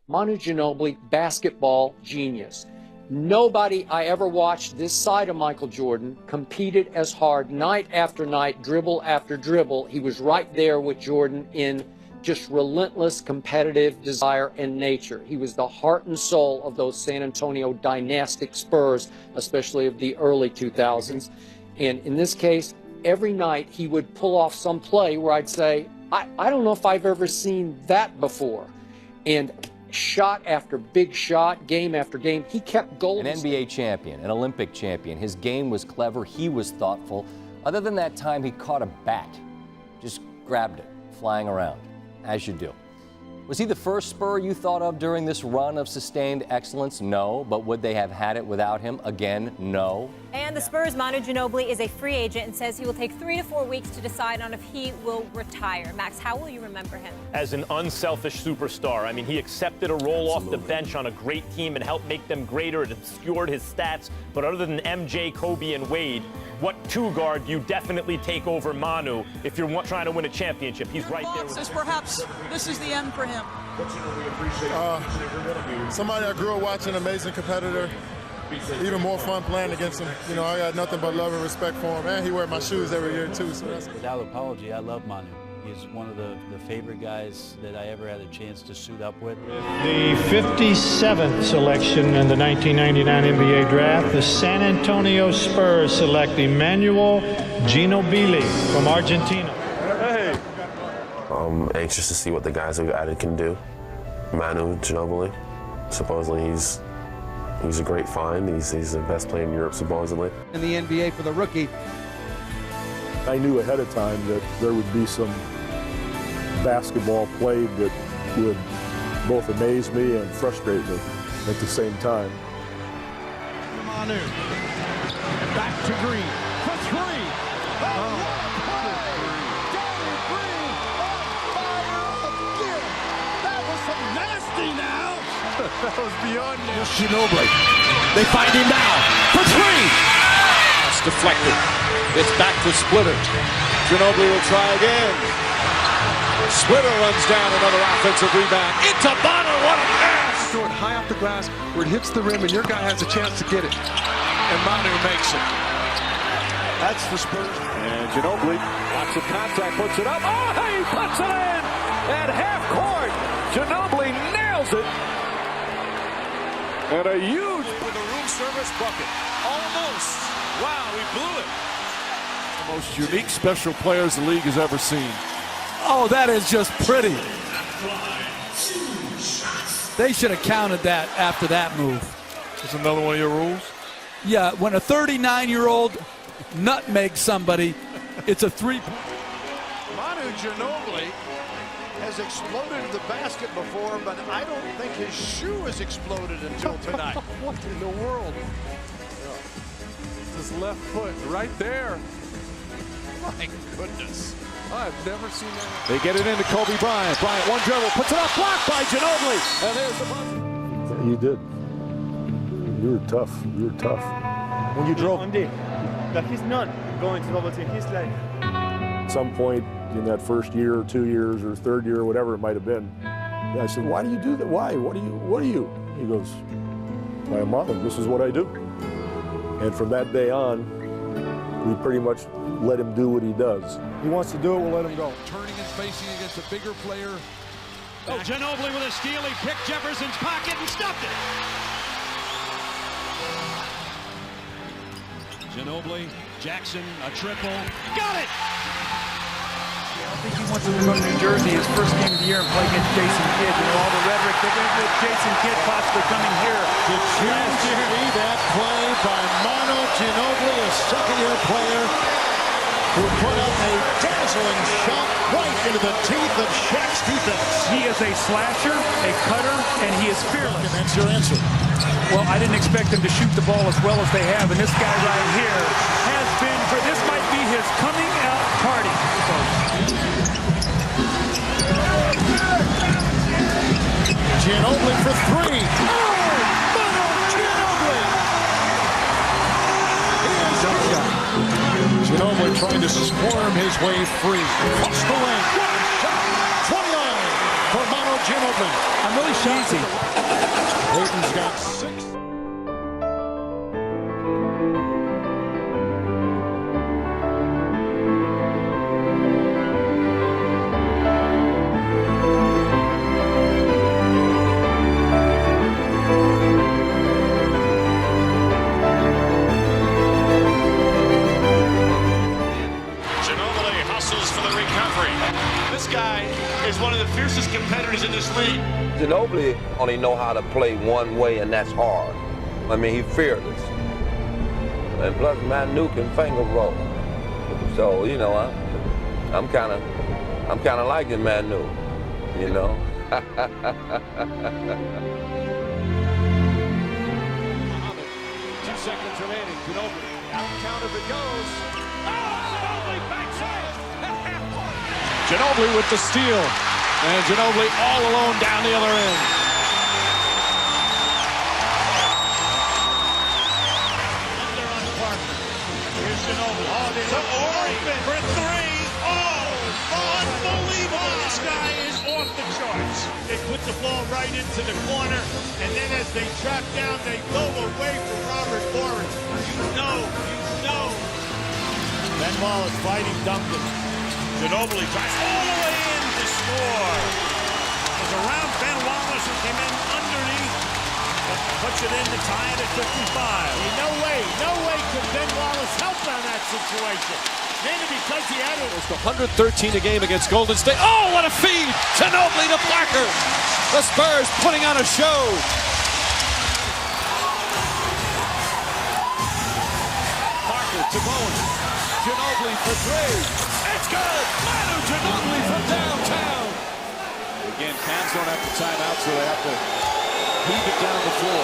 Manu Ginobili, basketball genius. Nobody I ever watched this side of Michael Jordan competed as hard night after night, dribble after dribble. He was right there with Jordan in just relentless competitive desire and nature. He was the heart and soul of those San Antonio dynastic Spurs, especially of the early 2000s. And in this case, every night he would pull off some play where I'd say, I don't know if I've ever seen that before. And shot after big shot, game after game, he kept goals. An NBA champion, an Olympic champion. His game was clever. He was thoughtful. Other than that time, he caught a bat, just grabbed it, flying around, as you do. Was he the first Spur you thought of during this run of sustained excellence? No. But would they have had it without him? Again, no. And the Spurs' Manu Ginobili is a free agent and says he will take 3 to 4 weeks to decide on if he will retire. Max, how will you remember him? As an unselfish superstar. I mean, he accepted a role off the bench on a great team and helped make them greater. It obscured his stats. But other than MJ, Kobe, and Wade, what two guard you definitely take over Manu if you're trying to win a championship? He's right there. Says perhaps this is the end for him. Somebody I grew up watching, amazing competitor. Even more fun playing against him. You know, I got nothing but love and respect for him. And he wears my shoes every year, too. So that's... Without apology, I love Manu. He's one of the favorite guys that I ever had a chance to suit up with. The 57th selection in the 1999 NBA Draft, the San Antonio Spurs select Manu Ginobili from Argentina. I'm anxious to see what the guys we've added can do. Manu Ginobili, supposedly he's a great find. He's the best player in Europe, supposedly. In the NBA for the rookie. I knew ahead of time that there would be some basketball played that would both amaze me and frustrate me at the same time. Manu, back to Green for 3. Danny Green on fire again. That was some nasty now. That was beyond nasty. Ginobili, they find him now for 3. It's deflected. It's back to Splitter. Ginobili will try again. Splitter runs down another offensive rebound. Into Manu. What a pass! Throw it high off the glass where it hits the rim and your guy has a chance to get it. And Manu makes it. That's the Spurs. And Ginobili, lots of contact, puts it up. Oh, he puts it in! At half court, Ginobili nails it. And a huge with a room service bucket. Almost. Wow, we blew it. The most unique special players the league has ever seen. Oh, that is just pretty. They should have counted that after that move. That's another one of your rules? Yeah, when a 39-year-old nutmegs somebody, it's a 3. Manu Ginobili has exploded at the basket before, but I don't think his shoe has exploded until tonight. What in the world? His left foot right there. My goodness. I've never seen that. They get it into Kobe Bryant. Bryant, one dribble, puts it up, blocked by Ginobili. And there's the buzzer. You did. You were tough. You were tough. When you drove on day, that he's not going to double team. He's like. At some point in that first year or 2 years or third year, whatever it might have been, I said, "Why do you do that? Why? What are you?" He goes, "My mom. This is what I do." And from that day on, we pretty much let him do what he does. He wants to do it, we'll let him go. Turning and facing against a bigger player. Oh, Ginobili with a steal. He picked Jefferson's pocket and stuffed it. Ginobili, Jackson, a triple. Got it! I think he wants to go to New Jersey his first game of the year and play against Jason Kidd. You know, all the rhetoric, they're going to get Jason Kidd possibly coming here. Did you see that play by Manu Ginobili, a second-year player who put up a dazzling shot right into the teeth of Shaq's defense? He is a slasher, a cutter, and he is fearless. And that's your answer. Well, I didn't expect them to shoot the ball as well as they have, and this guy right here has been, this might be his coming out party. Ginobili for 3. Oh, Manu Ginobili! Ginobili trying to squirm his way free. Across the lane. Shot. 29 for Manu Ginobili. I'm really shocked. Payton's got 6. Ginobili hustles for the recovery. This guy is one of the fiercest competitors in this league. Ginobili only know how to play one way, and that's hard. I mean, he's fearless. And plus, Manu can finger roll. So, you know, I'm kind of liking Manu, you know. 2 seconds remaining. Ginobili. Out count if it goes. Ginobili banks it at half court. Ginobili with the steal. And Ginobili all alone down the other end. Under on Parker. Here's Ginobili. Oh, they look open for 3. Oh, unbelievable. This guy is off the charts. They put the ball right into the corner, and then as they trap down, they go away from Robert Morris. You know. Ben Wallace fighting Duncan. Ginobili drives all the way in to score. It was around Ben Wallace who came in underneath, but puts it in to tie it at 55. No way could Ben Wallace help on that situation. Maybe because he had it. It was the 113 a game against Golden State. Oh, what a feed! Ginobili to Parker. The Spurs putting on a show. Parker to Bowen. Ginobili for 3. It's good! Manu Ginobili from downtown. Again, Cavs don't have the timeout, so they have to heave it down the floor.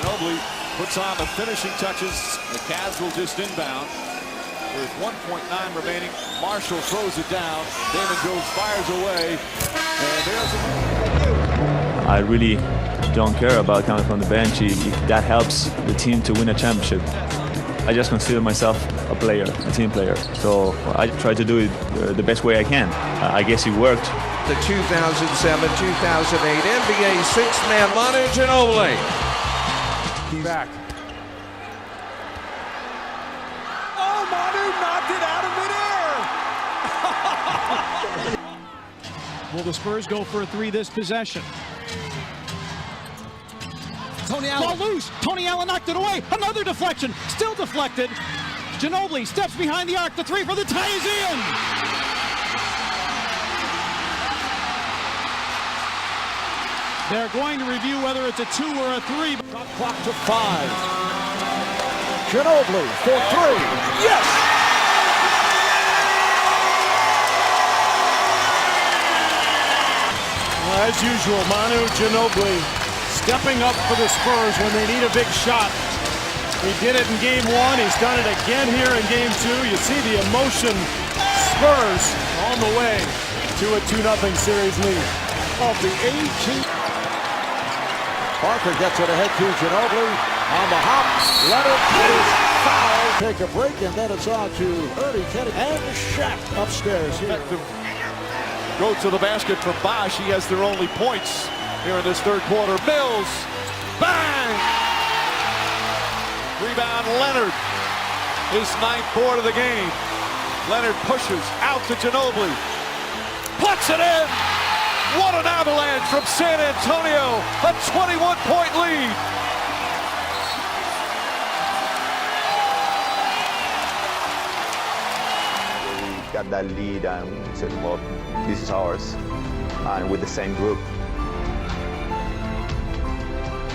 Ginobili puts on the finishing touches. The Cavs will just inbound. With 1.9 remaining, Marshall throws it down. Damon Jones fires away. And there's a... I really don't care about coming from the bench if that helps the team to win a championship. I just consider myself a player, a team player. So I try to do it the best way I can. I guess it worked. The 2007-2008 NBA sixth-man Manu Ginobili. He's back. Oh, Manu knocked it out of midair. Will the Spurs go for a 3 this possession? Tony Allen. Ball loose. Tony Allen knocked it away. Another deflection. Still deflected. Ginobili steps behind the arc. The 3 for the tie is in. They're going to review whether it's a 2 or a 3. Shot clock to 5. Ginobili for 3. Yes! Well, as usual, Manu Ginobili stepping up for the Spurs when they need a big shot. He did it in Game 1. He's done it again here in Game 2. You see the emotion. Spurs on the way to a 2-0 series lead. Of the 18. Parker gets it ahead to Ginobili. On the hop. Leonard is fouled. Take a break, and then it's on to Ernie Kennedy and Shaq upstairs here. Go to the basket for Bosch. He has their only points here in this third quarter. Mills. Bang! Rebound Leonard. His 9th board of the game. Leonard pushes out to Ginobili. Puts it in! What an avalanche from San Antonio! A 21-point lead! We got that lead and we said, well, this is ours. And with the same group.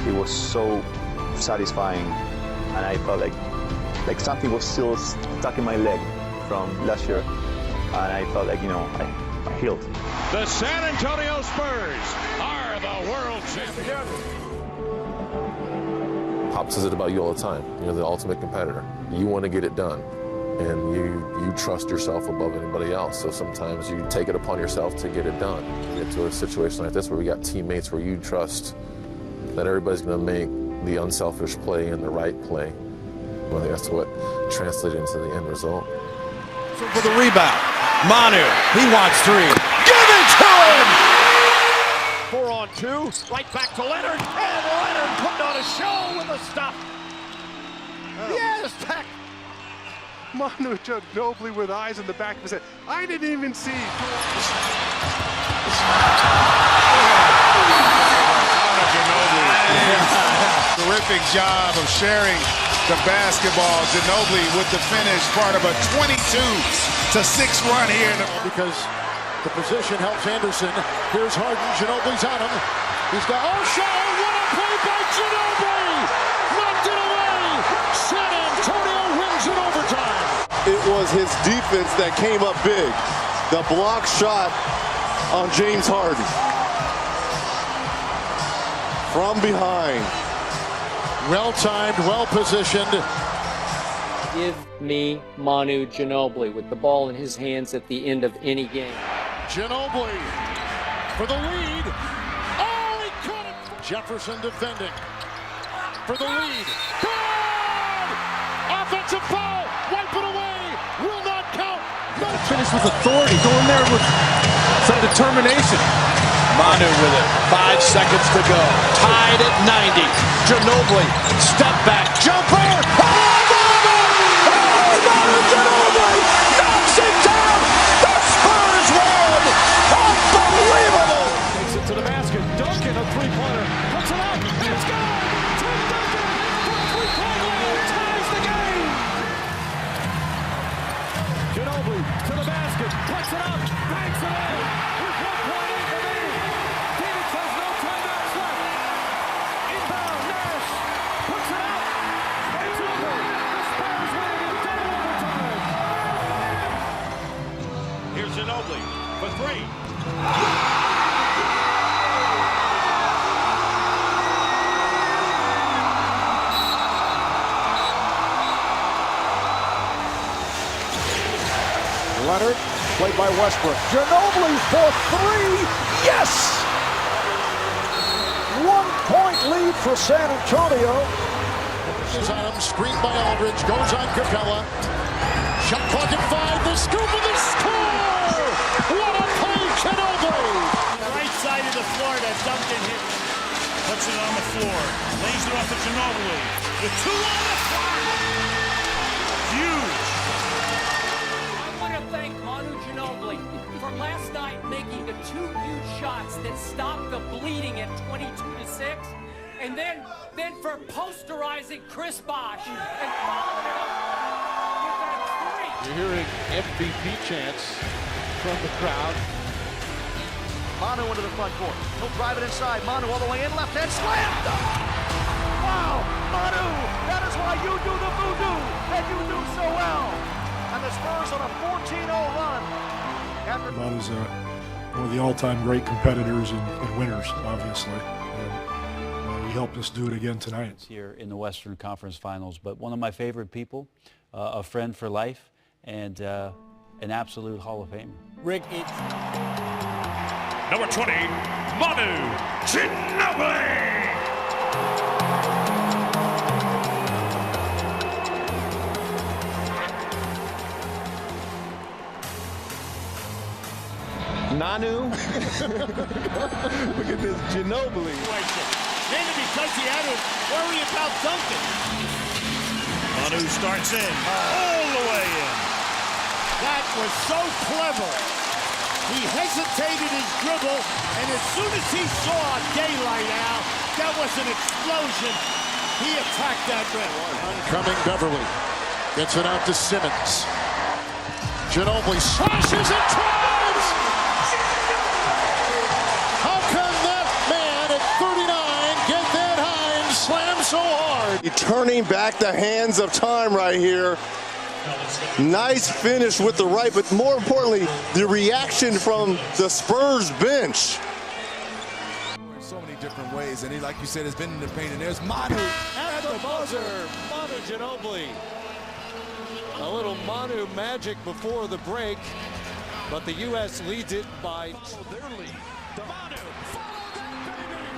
It was so satisfying, and I felt like something was still stuck in my leg from last year, and I felt like, you know, I healed. The San Antonio Spurs are the world champions. Pop says it about you all the time. You're the ultimate competitor. You want to get it done, and you trust yourself above anybody else. So sometimes you take it upon yourself to get it done. You get to a situation like this where we got teammates where you trust that everybody's going to make the unselfish play and the right play. Well, I think that's what translated into the end result. So for the rebound, Manu, he wants 3. Manu, right back to Leonard, and Leonard putting on a show with a stop. Yes, Tech. Manu Ginobili with eyes in the back of his head. I didn't even see. Terrific job of sharing the basketball. Ginobili with the finish, part of a 22-6 run here. Because the position helps Anderson. Here's Harden. Ginobili's on him. He's got, oh, shot. What a play by Ginobili. Knocked it away. San Antonio wins in overtime. It was his defense that came up big. The block shot on James Harden. From behind. Well-timed, well-positioned. Give me Manu Ginobili with the ball in his hands at the end of any game. Ginobili for the lead. Oh, he cut it. Jefferson defending for the lead. Good! Offensive foul. Wipe it away. Will not count. No. Finish with authority. Going there with some determination. Manu with it. 5 seconds to go. Tied at 90. Ginobili, step back, jumper. Oh, Manu Ginobili knocks it down. The Spurs won. Unbelievable. Takes it to the basket. Duncan, a three-pointer. Puts it up. It's good. Tim Duncan from three-point line ties the game. Ginobili to the basket. Puts it up. Banks it in. With 1.8 remaining. Phoenix has no timeouts left. Inbound. Nash puts it up. It's over. The Spurs win in double overtime. Here's Ginobili for 3. Leonard, played by Westbrook. Ginobili for 3. Yes! 1-point lead for San Antonio. Is on him, screened by Aldridge, goes on Capella. Shot clock at 5, the scoop and the score! What a play, Ginobili! Right side of the floor that Duncan hit. Puts it on the floor. Lays it off to Ginobili. With 2 on the clock. Huge. I want to thank Manu Ginobili for last night making the 2 huge shots that stopped the bleeding at 22-6, and then for posterizing Chris Bosh and following it up with that 3. You're hearing MVP chants from the crowd. Manu into the front court. He'll drive it inside. Manu all the way in, left hand slam. Wow, Manu, that is why you do the voodoo that you do so well. And the Spurs on a 14-0 run. Manu's one of the all-time great competitors and winners, obviously. And he helped us do it again tonight. Here in the Western Conference Finals, but one of my favorite people, a friend for life, and an absolute Hall of Famer. Rick, Number 20, Manu Ginobili. Nanu. Look at this, Ginobili. Maybe because he had to worry about Duncan. Manu starts in, all the way in. That was so clever. He hesitated his dribble, and as soon as he saw daylight out, that was an explosion. He attacked that rim. Oncoming Beverly. Gets it out to Simmons. Ginobili slashes and tries! How can that man at 39 get that high and slam so hard? Turning back the hands of time right here. Nice finish with the right, but more importantly, the reaction from the Spurs bench. In so many different ways, and he, like you said, has been in the paint, and there's Manu At the buzzer, Manu Ginobili. A little Manu magic before the break, but the U.S. leads it by Their lead. Manu, follow that, baby!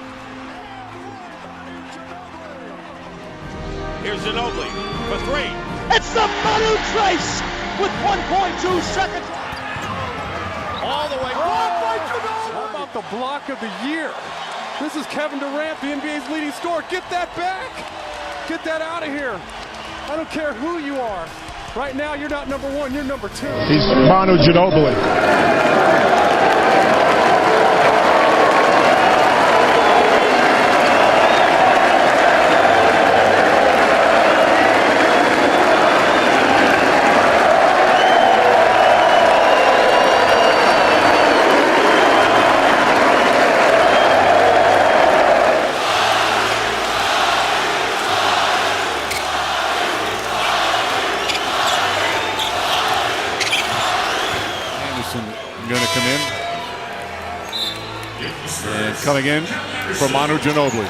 Here's Ginobili for 3. It's the Manu Trace with 1.2 seconds. All the way. How about the block of the year? This is Kevin Durant, the NBA's leading scorer. Get that back. Get that out of here. I don't care who you are. Right now, you're not number one, you're number two. He's Manu Ginobili. Going to come in, and coming in for Manu Ginobili.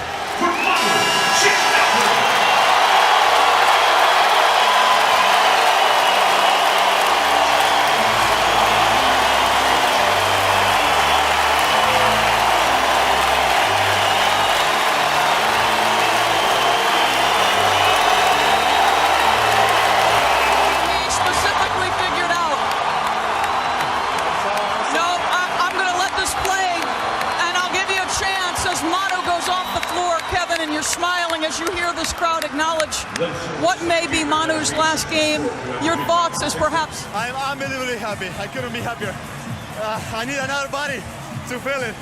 And you're smiling as you hear this crowd acknowledge what may be Manu's last game. Your thoughts as perhaps... I'm unbelievably happy. I couldn't be happier. I need another body to feel it.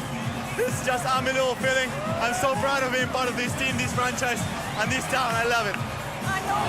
It's just an unbelievable feeling. I'm so proud of being part of this team, this franchise, and this town. I love it. I know